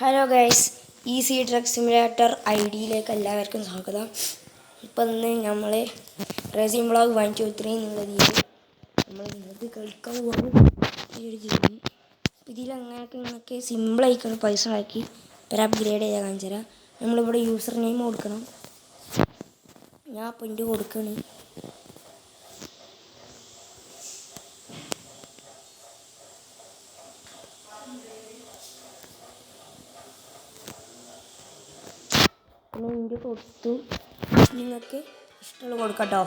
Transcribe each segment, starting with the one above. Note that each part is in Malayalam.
Hello guys, easy truck simulator ഐഡിയിലേക്ക് എല്ലാവർക്കും സ്വാഗതം. ഇപ്പം ഇന്ന് നമ്മൾ റേസിംഗ് ബ്ലോഗ് 123 എന്നുള്ള രീതിയിൽ നമ്മൾ ഇന്നത് കളിക്കാൻ പോകുന്നു. ഈ ഒരു ഗെയിം ഇതിലങ്ങനെയൊക്കെ സിമ്പിളായിക്കാണ് പൈസ ആക്കി ഒരു അപ്ഗ്രേഡ് ചെയ്യാൻ കാണിച്ചു തരാം. നമ്മളിവിടെ യൂസർ നെയിം കൊടുക്കണം. ഞാൻ അപ്പം എൻ്റെ കൊടുക്കണേ. പിന്നെ കൊടുത്തു, നിങ്ങൾക്ക് ഇഷ്ടമുള്ള കൊടുക്കട്ടോ.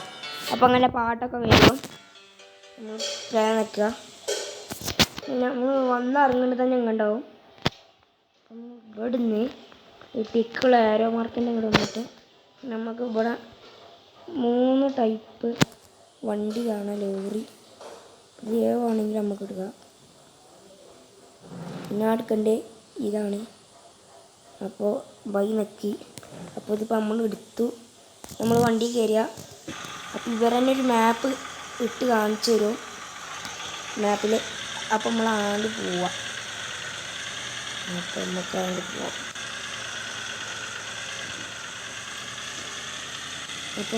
അപ്പം അങ്ങനെ പാട്ടൊക്കെ വരുമ്പോൾ നമ്മൾ പ്ലേ നിൽക്കുക. പിന്നെ നമ്മൾ വന്നിറങ്ങേണ്ടത് തന്നെ ഇങ്ങോട്ടാവും. അപ്പം ഇവിടുന്ന് ഈ ടിക്കുള്ള ആരോ മാർക്കിൻ്റെ ഇങ്ങോട്ട് വന്നിട്ട് നമുക്ക് ഇവിടെ 3 ടൈപ്പ് വണ്ടി കാണാം. ലോറി ഏവാണെങ്കിൽ നമുക്ക് എടുക്കാം. പിന്നെ എടുക്കേണ്ടത് ഇതാണ്. അപ്പോൾ ബൈ നക്കി. അപ്പോൾ ഇതിപ്പോൾ നമ്മൾ എടുത്തു. നമ്മൾ വണ്ടി കയറുക. അപ്പോൾ ഇവർ തന്നെ ഒരു മാപ്പ് ഇട്ട് കാണിച്ചു തരും മാപ്പിൽ. അപ്പോൾ നമ്മൾ ആണ്ട് പോവാം. അപ്പോൾ നമുക്ക് ആണ്ട് പോവാം. അപ്പോൾ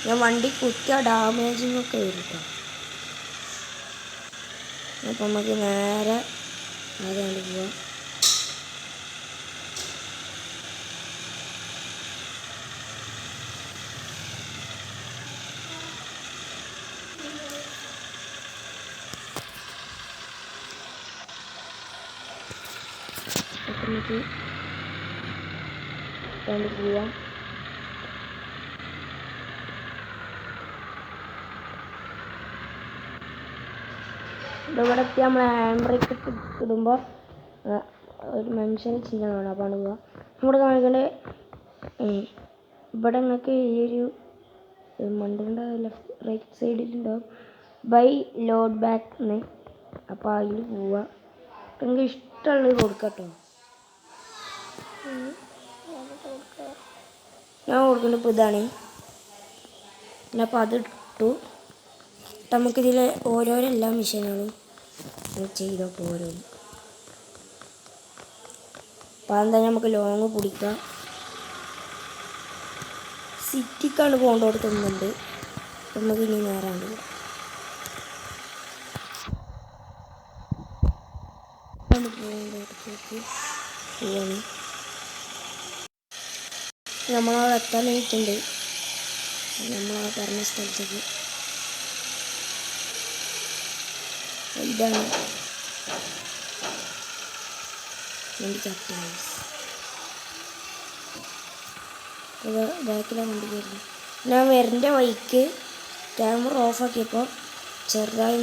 ഞാൻ വണ്ടി കുത്തിയ ഡാമേജിങ്ങൊക്കെ വരും കേട്ടോ. അപ്പോൾ നമുക്ക് നേരെ ആദ്യമാണ്ട് പോവാം. നമുക്ക് കണ്ടു പോവാം. ഇവിടെ എത്തി നമ്മൾ ഹാൻഡ് ബ്രേക്ക് ഇടുമ്പോൾ ഒരു മനുഷ്യനെ ചിഹ്നമാണ്. അപ്പോൾ ആണ് പോവുക. നമ്മുടെ കാണിക്കേണ്ടത് ഇവിടെ നിങ്ങൾക്ക് ഈ ഒരു മണ്ടിൻ്റെ റൈറ്റ് സൈഡിലുണ്ടാവും ബൈ ലോഡ് ബാക്ക് എന്ന്. അപ്പോൾ അതിൽ പോവുക. നിങ്ങൾക്ക് ഇഷ്ടമുള്ളത് കൊടുക്കട്ടോ. ഞാൻ കൊടുക്കുന്നത് ഇപ്പോൾ ഇതാണ്. അപ്പോൾ അതിട്ടു. നമുക്കിതിൽ ഓരോരോ എല്ലാ മിഷനുകളും ചെയ്തപ്പോൾ ഓരോന്ന്. അപ്പോൾ അതെന്തായാലും നമുക്ക് ലോങ് പിടിക്കാം. സിറ്റിക്കാണ് പോകേണ്ടോട് തോന്നുന്നുണ്ട്. നമുക്ക് ഇനി നേരാണ്ട് പോകേണ്ടോടത്തേക്ക് പോവാണ്. നമ്മളവിടെ എത്താൻ വേണ്ടിയിട്ടുണ്ട്. നമ്മളാ പറഞ്ഞ സ്ഥലത്തേക്ക്. ഇതാണ് വണ്ടി ചട്ടി. ബാക്കിലാണ് വണ്ടി കയറുന്നത്. ഞാൻ വരൻ്റെ വഴിക്ക് ക്യാമറ ഓഫാക്കിയപ്പോൾ ചെറുതായി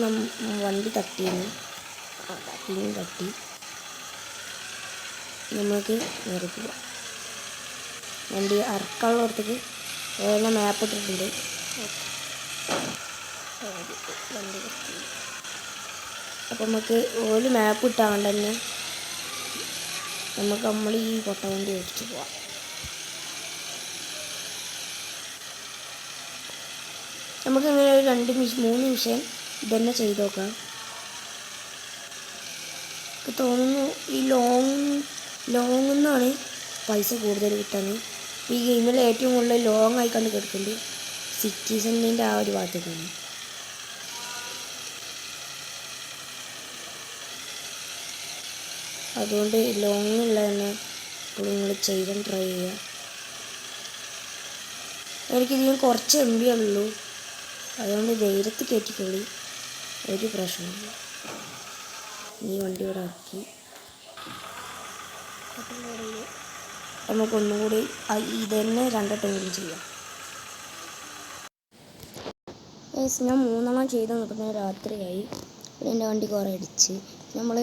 വണ്ടി തട്ടിയിരുന്നു. തട്ടി നമുക്ക് നേരെ പോവാം. വണ്ടി അറക്കാനുള്ളടത്തേക്ക് വേറെ മാപ്പ് ഇട്ടിട്ടുണ്ട്. വണ്ടി അപ്പം നമുക്ക് ഒരു മാപ്പ് ഇട്ടാണ്ട് തന്നെ നമ്മൾ ഈ കൊട്ട വണ്ടി ഓടിച്ച് പോവാം. നമുക്കിങ്ങനെ ഒരു 2-3 നിമിഷം ഇതന്നെ ചെയ്ത് നോക്കാം. എനിക്ക് തോന്നുന്നു ഈ ലോങ് എന്നാണ് പൈസ കൂടുതൽ കിട്ടാൻ. ഈ ഗെയിമിൽ ഏറ്റവും കൂടുതൽ ലോങ് ആയിക്കാണ്ട് കിടക്കുന്നുണ്ട് സിറ്റി സെൻറ്റിൻ്റെ ആ ഒരു ഭാഗത്തേക്കാണ്. അതുകൊണ്ട് ലോങ്ങുള്ള തന്നെ ഇപ്പോൾ നിങ്ങൾ ചെയ്യാൻ ട്രൈ ചെയ്യുക. എനിക്കിതിന് കുറച്ച് MB ഉള്ളൂ. അതുകൊണ്ട് ധൈര്യത്തിൽ കയറ്റിക്കൊള്ളി, ഒരു പ്രശ്നമില്ല. ഈ വണ്ടി ഇവിടെ ഇറക്കി നമുക്കൊന്നുകൂടി ഇതന്നെ 2 ടൈമിലും ചെയ്യാം. ഞാൻ 3 ചെയ്ത് നോക്കുന്നത് രാത്രിയായി. പിന്നെ എൻ്റെ വണ്ടി കുറേ അടിച്ച്. നമ്മൾ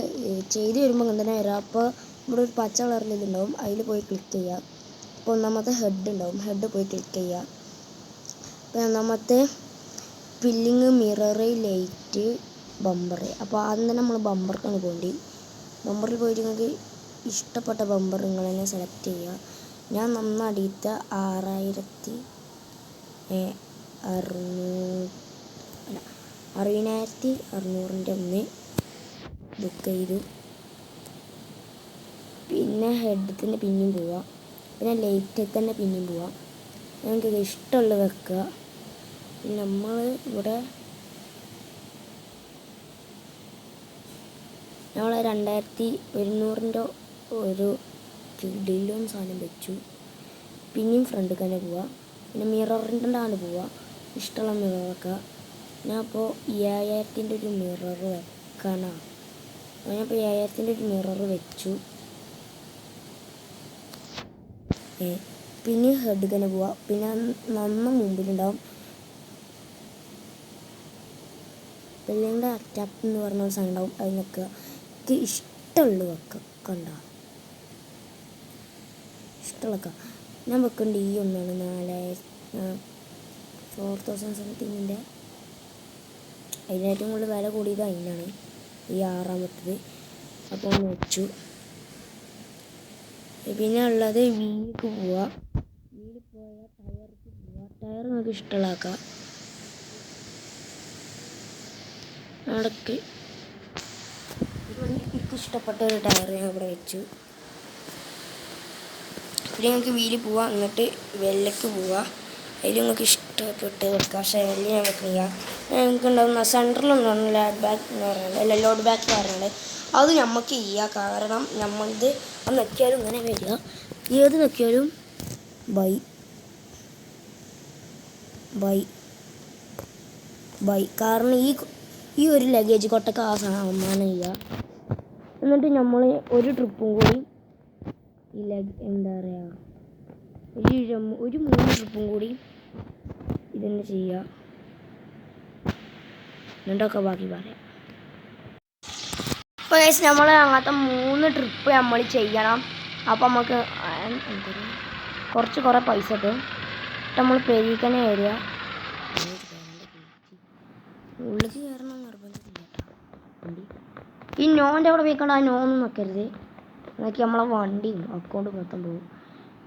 ചെയ്ത് വരുമ്പോൾ ഇങ്ങനെ തന്നെ വരാം. അപ്പോൾ ഇവിടെ ഒരു പച്ച കളറിൽ ഇതുണ്ടാവും. അതിൽ പോയി ക്ലിക്ക് ചെയ്യുക. അപ്പോൾ ഒന്നാമത്തെ ഹെഡ് ഉണ്ടാവും. ഹെഡ് പോയി ക്ലിക്ക് ചെയ്യുക. അപ്പോൾ ഒന്നാമത്തെ ഫില്ലിങ്, മിറർ, ലൈറ്റ്, ബമ്പർ. അപ്പോൾ ആദ്യം തന്നെ നമ്മൾ ബമ്പർക്കാണ് പോകേണ്ടി. ബമ്പറിൽ പോയിട്ട് നിങ്ങൾക്ക് ഇഷ്ടപ്പെട്ട ബമ്പർ നിങ്ങൾ തന്നെ സെലക്ട് ചെയ്യുക. ഞാൻ നന്നടിയത്ത 60,600ൻ്റെ ഒന്ന് ബുക്ക് ചെയ്തു. പിന്നെ ഹെഡ് തന്നെ പിന്നെയും പോവാം, പിന്നെ ലൈറ്റ് തന്നെ പിന്നെയും പോവാം. ഞങ്ങൾക്ക് ഇഷ്ടമുള്ളത് വെക്കുക. നമ്മൾ ഇവിടെ 2100 ഒരു കിടിലും സാധനം വെച്ചു. പിന്നെയും ഫ്രണ്ട് തന്നെ പോവാം. പിന്നെ മിററിൻ്റെ ആണ് പോവാം, ഇഷ്ടമുള്ള മിറർ വെക്കുക. ഞാൻ അപ്പോൾ 5000 ഒരു മിറർ വെക്കണം. ഞാനിപ്പോൾ 5000 ഒരു മിറർ വെച്ചു. പിന്നെ ഹെഡ് തന്നെ പോവാം. പിന്നെ നന്ന മുമ്പിലുണ്ടാവും ബിൽഡിങ്ങിൻ്റെ അറ്റാക്ക് എന്ന് പറഞ്ഞ ഒരു സാധനം ഉണ്ടാവും, അത് വെക്കുക. ഇത് ഇഷ്ടമുള്ള വെക്കുക, കണ്ട ഇഷ്ടമുള്ള ഞാൻ വെക്കേണ്ട ഈ ഒന്നാണ് 4000 സംതിങ്ങിൻ്റെ. അതിനേറ്റവും കൂടുതൽ വില കൂടിയത് അതിനാണ്, ഈ 6ാമത്തത്. അപ്പോൾ ഒന്ന് വെച്ചു. പിന്നെ ഉള്ളത് വീലിക്ക് പോവാം. വീലിൽ പോയാൽ ടയർക്ക് പോവാം. ടയർ നമുക്ക് ഇഷ്ടമുള്ളതാക്കാം. അവിടേക്ക് എനിക്ക് ഇഷ്ടപ്പെട്ട ഒരു ടയർ ഞാൻ ഇവിടെ വെച്ചു. പിന്നെ ഞങ്ങൾക്ക് വീലിൽ പോവാം. എന്നിട്ട് വെല്ലയ്ക്ക് പോവാം. അതിൽ നിങ്ങൾക്ക് ഇഷ്ടപ്പെട്ട് വെക്കാം. പക്ഷേ വെല്ലി ഞാൻ വെക്കില്ല. ഞങ്ങൾക്ക് ഉണ്ടാകുന്ന സെൻറ്ററിലുണ്ടാകുന്ന ലോഡ് ബാക്ക് എന്ന് പറയുന്നത്, അല്ല ലോഡ് ബാക്ക് എന്ന് പറയുന്നത്, അത് നമുക്ക് ചെയ്യാം. കാരണം നമ്മളിത് അത് നോക്കിയാലും ഇങ്ങനെ വരിക, ഏത് നോക്കിയാലും ബൈ കാരണം ഈ ഒരു ലഗേജ് കൊട്ടക്ക് ആ സാമാനം ചെയ്യുക. എന്നിട്ട് നമ്മൾ ഒരു ട്രിപ്പും കൂടി ഈ എന്താ പറയുക, ഒരു 3 ട്രിപ്പും കൂടി ഇതന്നെ ചെയ്യുക. എന്നിട്ടൊക്കെ ബാക്കി പറയാം. അപ്പോൾ നമ്മൾ അങ്ങനത്തെ 3 ട്രിപ്പ് നമ്മൾ ചെയ്യണം. അപ്പോൾ നമുക്ക് കുറേ പൈസ കിട്ടും. നമ്മൾ പെരീക്കന്നെ വരിക. ഉള്ളിലേക്ക് കയറണം നിർബന്ധമില്ല കേട്ടോ. വണ്ടി ഈ നോൻ്റെ അവിടെ വെക്കണം. ആ നോന്നും വെക്കരുത്, നോക്കി നമ്മളെ വണ്ടിയും അക്കൗണ്ട് മൊത്തം പോകും.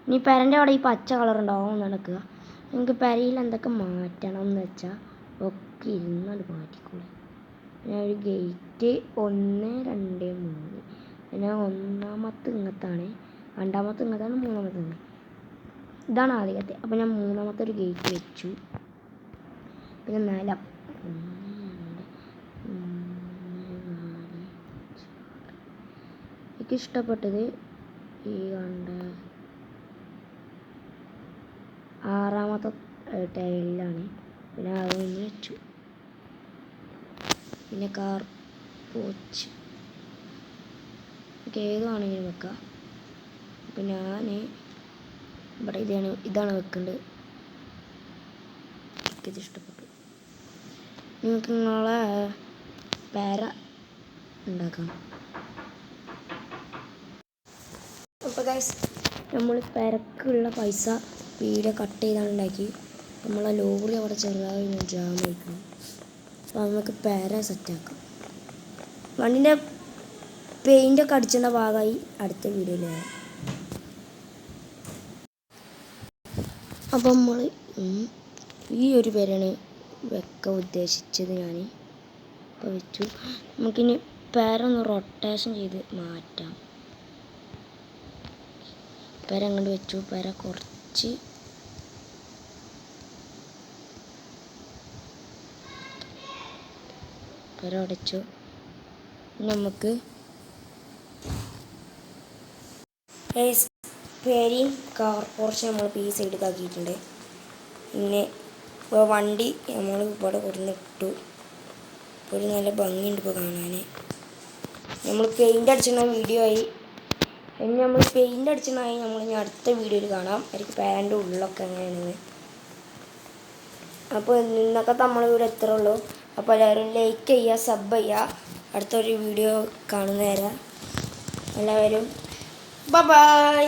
ഇനി പെരൻ്റെ അവിടെ ഈ പച്ച കളർ ഉണ്ടാവും നടക്കുക. നിങ്ങൾക്ക് പെരയിൽ എന്തൊക്കെ മാറ്റണം എന്ന് വെച്ചാൽ ഒക്കെ ഇരുന്നത് മാറ്റിക്കോളൂ. പിന്നെ ഒരു ഗേറ്റ് 1, 2, 3. പിന്നെ 1ാമത്തെ ഇങ്ങത്താണ്, 2ാമത്തെ ഇങ്ങത്താണ്, 3ാമത്തെ ഇതാണ് ആദ്യത്തെ. അപ്പോൾ ഞാൻ 3ാമത്തെ ഒരു ഗേറ്റ് വെച്ചു. പിന്നെ 4 എനിക്ക് ഇഷ്ടപ്പെട്ടത് ഈ കണ്ട 6ാമത്തെ ടൈലിലാണ്. പിന്നെ അതൊന്ന് വെച്ചു. പിന്നെ കാർ പോച്ച് ഏതാണെങ്കിലും വെക്കാം. അപ്പം ഞാൻ ഇവിടെ ഇതാണ് വെക്കേണ്ടത്. എനിക്കിത് ഇഷ്ടപ്പെട്ടു. നിങ്ങൾക്ക് നിങ്ങളെ പേര ഉണ്ടാക്കാം. അപ്പോൾ ഗൈസ് നമ്മൾ പെരക്കുള്ള പൈസ വീഡിയോ കട്ട് ചെയ്താണ് ഉണ്ടാക്കി. നമ്മളെ ലോറി അവിടെ ചെറുതായി ജാം ആയിരിക്കണം. അപ്പോൾ നമുക്ക് പേര സെറ്റാക്കാം. വണ്ടിൻ്റെ പെയിൻ്റൊക്കെ അടിച്ചേണ്ട ഭാഗമായി അടുത്ത വീഡിയോയിൽ വരാം. അപ്പം നമ്മൾ ഈ ഒരു പേരാണ് വെക്കാൻ ഉദ്ദേശിച്ചത്. ഞാൻ ഇപ്പോൾ വെച്ചു. നമുക്കിനി പേരൊന്ന് റൊട്ടേഷൻ ചെയ്ത് മാറ്റാം. പേര അങ്ങോട്ട് വെച്ചു. പേര കുറച്ച് പേര അടച്ചു. നമുക്ക് പേരയും കാർ പോർച്ച് നമ്മൾ ഈ സൈഡിൽ ആക്കിയിട്ടുണ്ട്. പിന്നെ വണ്ടി നമ്മൾ ഇവിടെ കൊടുന്നിട്ടു. ഒരു നല്ല ഭംഗിയുണ്ട് ഇപ്പോൾ കാണാൻ. നമ്മൾ പെയിൻ്റ് അടിച്ചിരുന്ന വീഡിയോ ആയി. ഇനി നമ്മൾ പെയിൻ്റ് അടിച്ചിട്ടുണ്ടായി നമ്മൾ ഇനി അടുത്ത വീഡിയോയിൽ കാണാം. എനിക്ക് പാൻ്റെ ഉള്ളൊക്കെ എങ്ങനെയാണെന്ന്. അപ്പോൾ ഇന്നൊക്കെ നമ്മളിവിടെ എത്ര ഉള്ളൂ. അപ്പോൾ എല്ലാവരും ലൈക്ക് ചെയ്യുക, സബ് ചെയ്യുക. അടുത്തൊരു വീഡിയോ കാണുന്നവരെ എല്ലാവരും ബൈ.